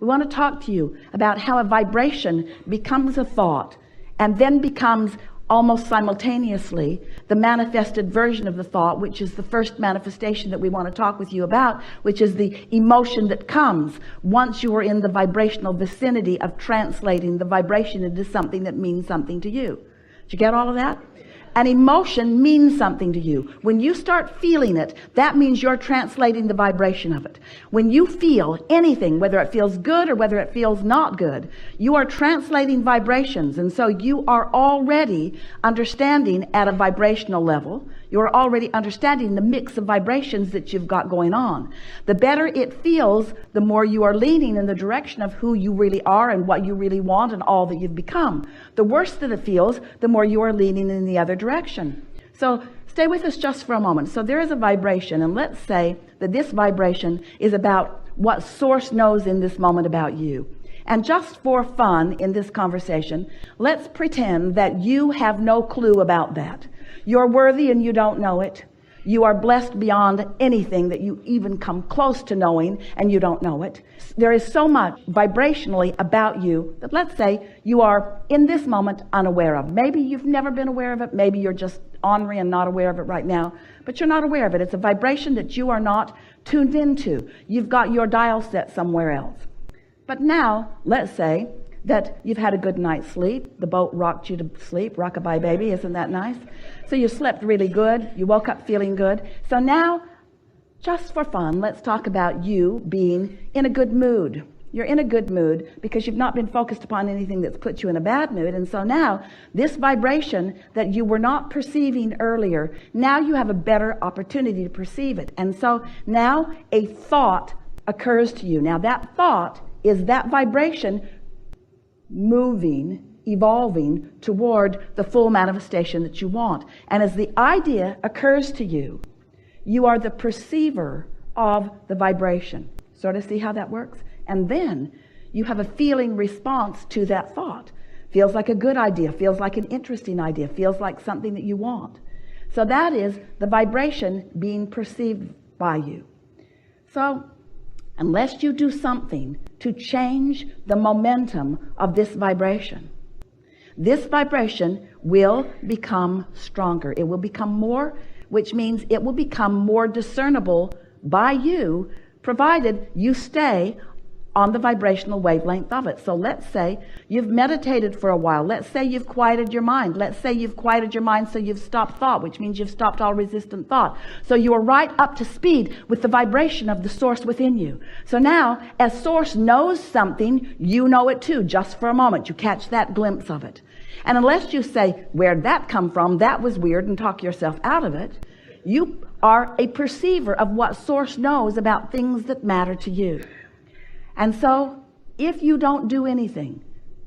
We want to talk to you about how a vibration becomes a thought and then becomes almost simultaneously the manifested version of the thought, which is the first manifestation that we want to talk with you about, which is the emotion that comes once you are in the vibrational vicinity of translating the vibration into something that means something to you. Did you get all of that? An emotion means something to you. When you start feeling it, that means you're translating the vibration of it. When you feel anything, whether it feels good or whether it feels not good, you are translating vibrations. And so you are already understanding at a vibrational level. You're already understanding the mix of vibrations that you've got going on. The better it feels, the more you are leaning in the direction of who you really are and what you really want and all that you've become. The worse that it feels, the more you are leaning in the other direction. So stay with us just for a moment. So there is a vibration, and let's say that this vibration is about what Source knows in this moment about you. And just for fun in this conversation, let's pretend that you have no clue about that. You're worthy and you don't know it. You are blessed beyond anything that you even come close to knowing, and you don't know it. There is so much vibrationally about you that, let's say, you are in this moment unaware of. Maybe you've never been aware of it. Maybe you're just ornery and not aware of it right now, but you're not aware of it. It's a vibration that you are not tuned into. You've got your dial set somewhere else. But now, let's say that you've had a good night's sleep. The boat rocked you to sleep. Rockabye baby, isn't that nice? So you slept really good. You woke up feeling good. So now, just for fun, let's talk about you being in a good mood. You're in a good mood because you've not been focused upon anything that's put you in a bad mood. And so now, this vibration that you were not perceiving earlier, now you have a better opportunity to perceive it. And so now a thought occurs to you. Now that thought is that vibration moving, evolving toward the full manifestation that you want. And as the idea occurs to you, you are the perceiver of the vibration. Sort of see how that works? And then you have a feeling response to that thought. Feels like a good idea, feels like an interesting idea, feels like something that you want. So that is the vibration being perceived by you. So unless you do something to change the momentum of this vibration will become stronger. It will become more, which means it will become more discernible by you, provided you stay on the vibrational wavelength of it. So let's say you've meditated for a while. Let's say you've quieted your mind. Let's say you've quieted your mind so you've stopped thought, which means you've stopped all resistant thought. So you are right up to speed with the vibration of the Source within you. So now, as Source knows something, you know it too, just for a moment. You catch that glimpse of it. And unless you say, where'd that come from? That was weird, and talk yourself out of it, you are a perceiver of what Source knows about things that matter to you. And so, if you don't do anything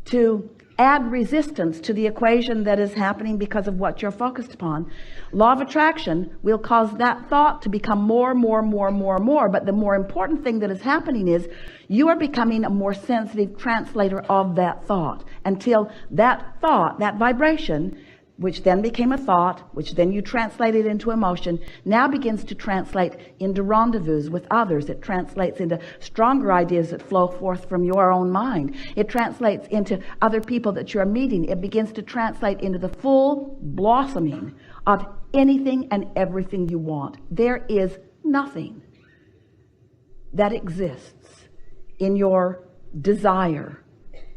to add resistance to the equation that is happening because of what you're focused upon, law of attraction will cause that thought to become more. But the more important thing that is happening is you are becoming a more sensitive translator of that thought, until that thought, that vibration, which then became a thought, which then you translated into emotion, now begins to translate into rendezvous with others. It translates into stronger ideas that flow forth from your own mind. It translates into other people that you're meeting. It begins to translate into the full blossoming of anything and everything you want. There is nothing that exists in your desire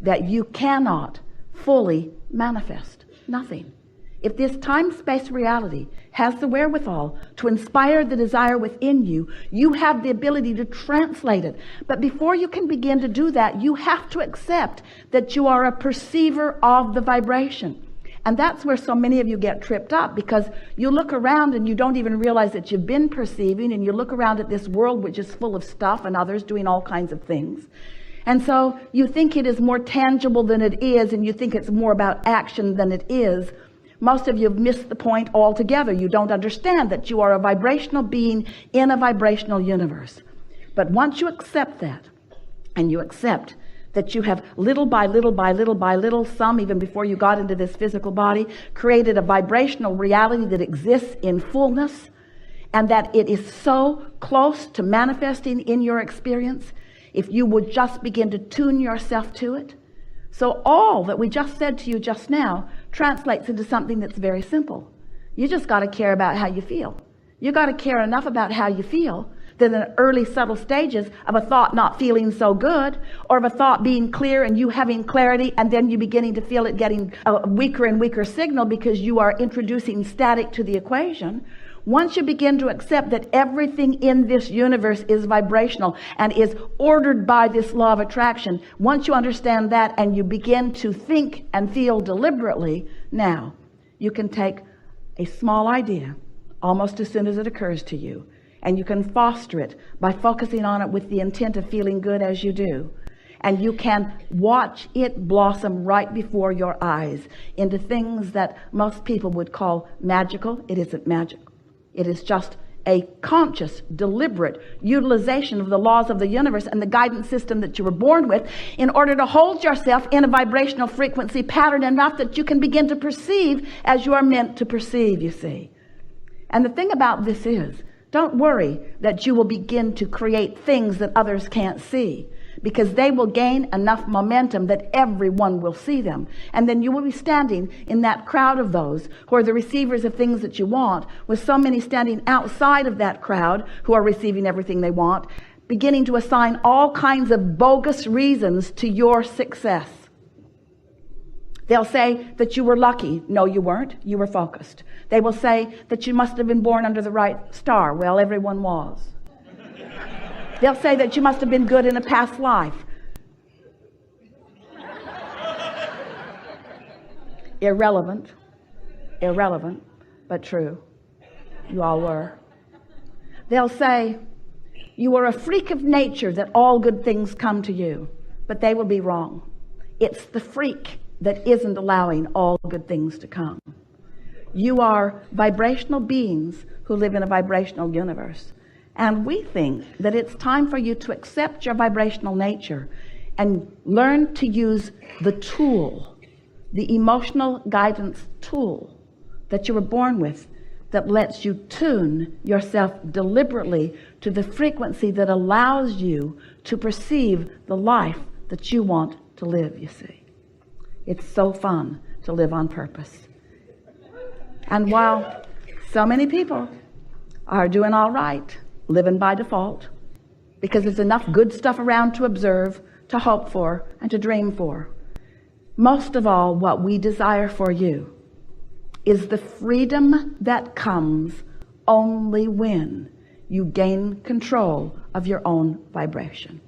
that you cannot fully manifest. Nothing. If this time-space reality has the wherewithal to inspire the desire within you, you have the ability to translate it. But before you can begin to do that, you have to accept that you are a perceiver of the vibration. And that's where so many of you get tripped up, because you look around and you don't even realize that you've been perceiving, and you look around at this world which is full of stuff and others doing all kinds of things. And so you think it is more tangible than it is, and you think it's more about action than it is. Most of you have missed the point altogether. You don't understand that you are a vibrational being in a vibrational universe. But once you accept that, and you accept that you have little by little, some even before you got into this physical body, created a vibrational reality that exists in fullness, and that it is so close to manifesting in your experience, if you would just begin to tune yourself to it. So all that we just said to you just now translates into something that's very simple. You just got to care about how you feel. You got to care enough about how you feel that in the early subtle stages of a thought not feeling so good, or of a thought being clear and you having clarity, and then you beginning to feel it getting a weaker and weaker signal because you are introducing static to the equation. Once you begin to accept that everything in this universe is vibrational and is ordered by this law of attraction, once you understand that and you begin to think and feel deliberately, now you can take a small idea almost as soon as it occurs to you, and you can foster it by focusing on it with the intent of feeling good as you do. And you can watch it blossom right before your eyes into things that most people would call magical. It isn't magical. It is just a conscious, deliberate utilization of the laws of the universe and the guidance system that you were born with in order to hold yourself in a vibrational frequency pattern enough that you can begin to perceive as you are meant to perceive, you see. And the thing about this is, don't worry that you will begin to create things that others can't see, because they will gain enough momentum that everyone will see them. And then you will be standing in that crowd of those who are the receivers of things that you want, with so many standing outside of that crowd who are receiving everything they want, beginning to assign all kinds of bogus reasons to your success. They'll say that you were lucky. No, you weren't. You were focused. They will say that you must have been born under the right star. Well, everyone was. They'll say that you must have been good in a past life. Irrelevant, but true. You all were. They'll say you were a freak of nature, that all good things come to you. But they will be wrong. It's the freak that isn't allowing all good things to come. You are vibrational beings who live in a vibrational universe. And we think that it's time for you to accept your vibrational nature and learn to use the tool, the emotional guidance tool that you were born with, that lets you tune yourself deliberately to the frequency that allows you to perceive the life that you want to live, you see. It's so fun to live on purpose. And while so many people are doing all right, living by default, because there's enough good stuff around to observe, to hope for, and to dream for, most of all, what we desire for you is the freedom that comes only when you gain control of your own vibration.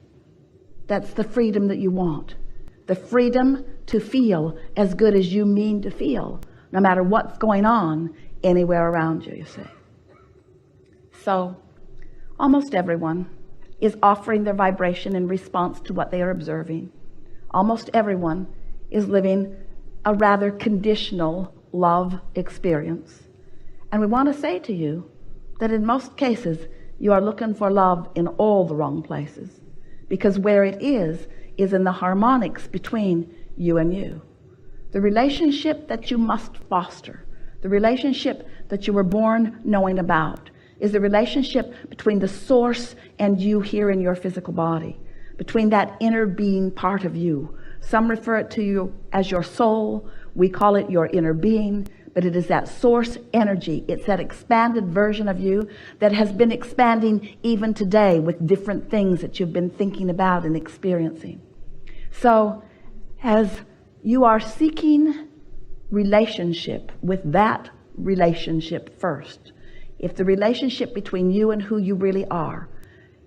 That's the freedom that you want. The freedom to feel as good as you mean to feel, no matter what's going on anywhere around you, you see. So, almost everyone is offering their vibration in response to what they are observing. Almost everyone is living a rather conditional love experience. And we want to say to you that in most cases, you are looking for love in all the wrong places, because where it is in the harmonics between you and you. The relationship that you must foster, the relationship that you were born knowing about, is the relationship between the source and you here in your physical body, between that inner being part of you. Some refer it to you as your soul. We call it your inner being, but it is that source energy. It's that expanded version of you that has been expanding even today with different things that you've been thinking about and experiencing. So as you are seeking relationship with that relationship first, if the relationship between you and who you really are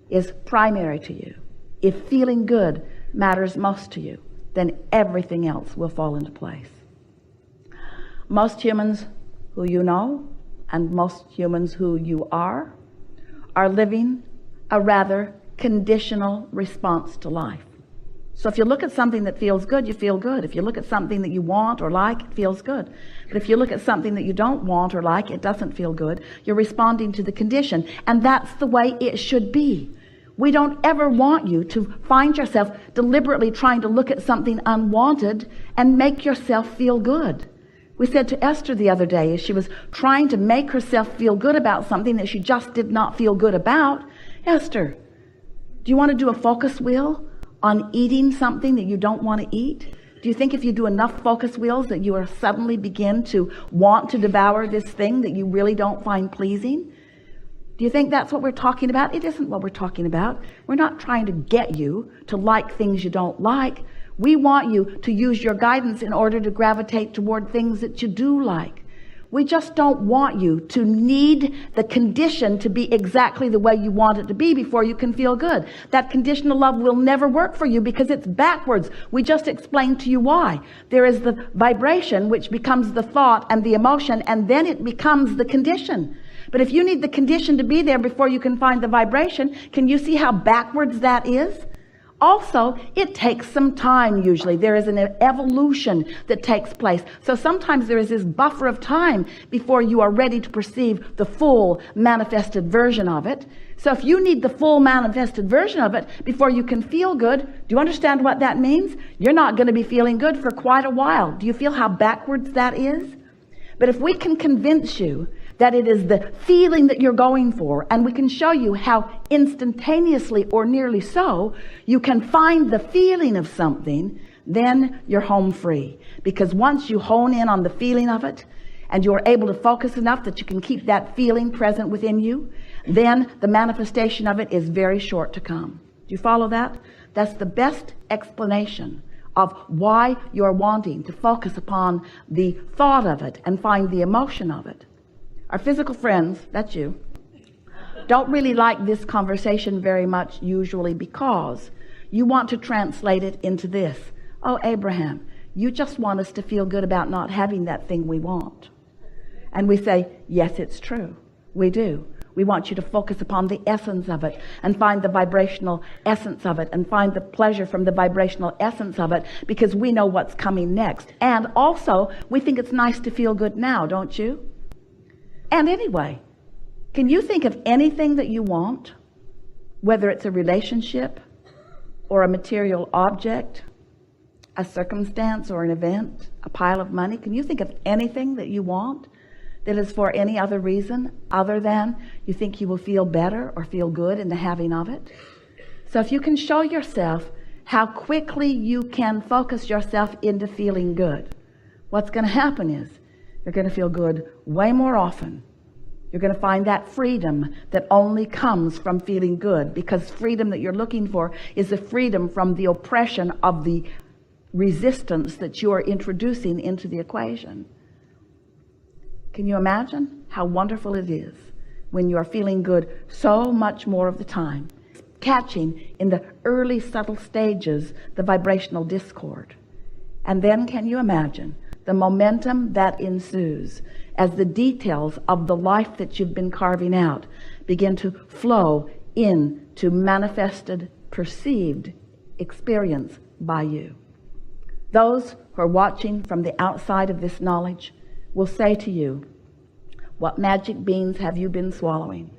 is primary to you, if feeling good matters most to you, then everything else will fall into place. Most humans who you know and most humans who you are living a rather conditional response to life. So if you look at something that feels good, you feel good. If you look at something that you want or like, it feels good. But if you look at something that you don't want or like, it doesn't feel good. You're responding to the condition. And that's the way it should be. We don't ever want you to find yourself deliberately trying to look at something unwanted and make yourself feel good. We said to Esther the other day, as she was trying to make herself feel good about something that she just did not feel good about, Esther, Do you want to do a focus wheel on eating something that you don't want to eat? Do you think if you do enough focus wheels that you will suddenly begin to want to devour this thing that you really don't find pleasing? Do you think that's what we're talking about? It isn't what we're talking about. We're not trying to get you to like things you don't like. We want you to use your guidance in order to gravitate toward things that you do like. We just don't want you to need the condition to be exactly the way you want it to be before you can feel good. That conditional love will never work for you because it's backwards. We just explained to you why. There is the vibration, which becomes the thought and the emotion, and then it becomes the condition. But if you need the condition to be there before you can find the vibration, can you see how backwards that is? Also, it takes some time usually. There is an evolution that takes place. So sometimes there is this buffer of time before you are ready to perceive the full manifested version of it. So if you need the full manifested version of it before you can feel good, do you understand what that means? You're not going to be feeling good for quite a while. Do you feel how backwards that is? But if we can convince you that it is the feeling that you're going for, and we can show you how instantaneously or nearly so you can find the feeling of something, then you're home free. Because once you hone in on the feeling of it and you're able to focus enough that you can keep that feeling present within you, then the manifestation of it is very short to come. Do you follow that? That's the best explanation of why you're wanting to focus upon the thought of it and find the emotion of it. Our physical friends, that's you, don't really like this conversation very much usually because you want to translate it into this. Oh, Abraham, you just want us to feel good about not having that thing we want. And we say, yes, it's true. We do. We want you to focus upon the essence of it and find the vibrational essence of it and find the pleasure from the vibrational essence of it because we know what's coming next. And also, we think it's nice to feel good now, don't you? And anyway, can you think of anything that you want, whether it's a relationship or a material object, a circumstance or an event, a pile of money? Can you think of anything that you want that is for any other reason other than you think you will feel better or feel good in the having of it? So if you can show yourself how quickly you can focus yourself into feeling good, what's going to happen is you're going to feel good way more often. You're going to find that freedom that only comes from feeling good, because freedom that you're looking for is the freedom from the oppression of the resistance that you are introducing into the equation. Can you imagine how wonderful it is when you are feeling good so much more of the time, catching in the early subtle stages the vibrational discord? And then can you imagine the momentum that ensues as the details of the life that you've been carving out begin to flow into manifested, perceived experience by you? Those who are watching from the outside of this knowledge will say to you, what magic beans have you been swallowing?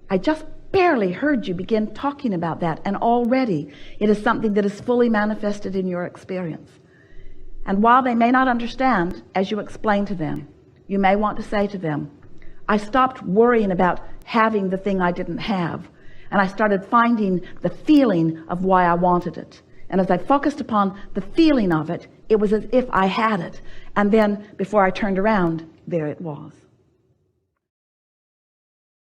I just barely heard you begin talking about that, and already it is something that is fully manifested in your experience. And while they may not understand as you explain to them, you may want to say to them, I stopped worrying about having the thing I didn't have, and I started finding the feeling of why I wanted it. And as I focused upon the feeling of it, it was as if I had it. And then before I turned around, there it was.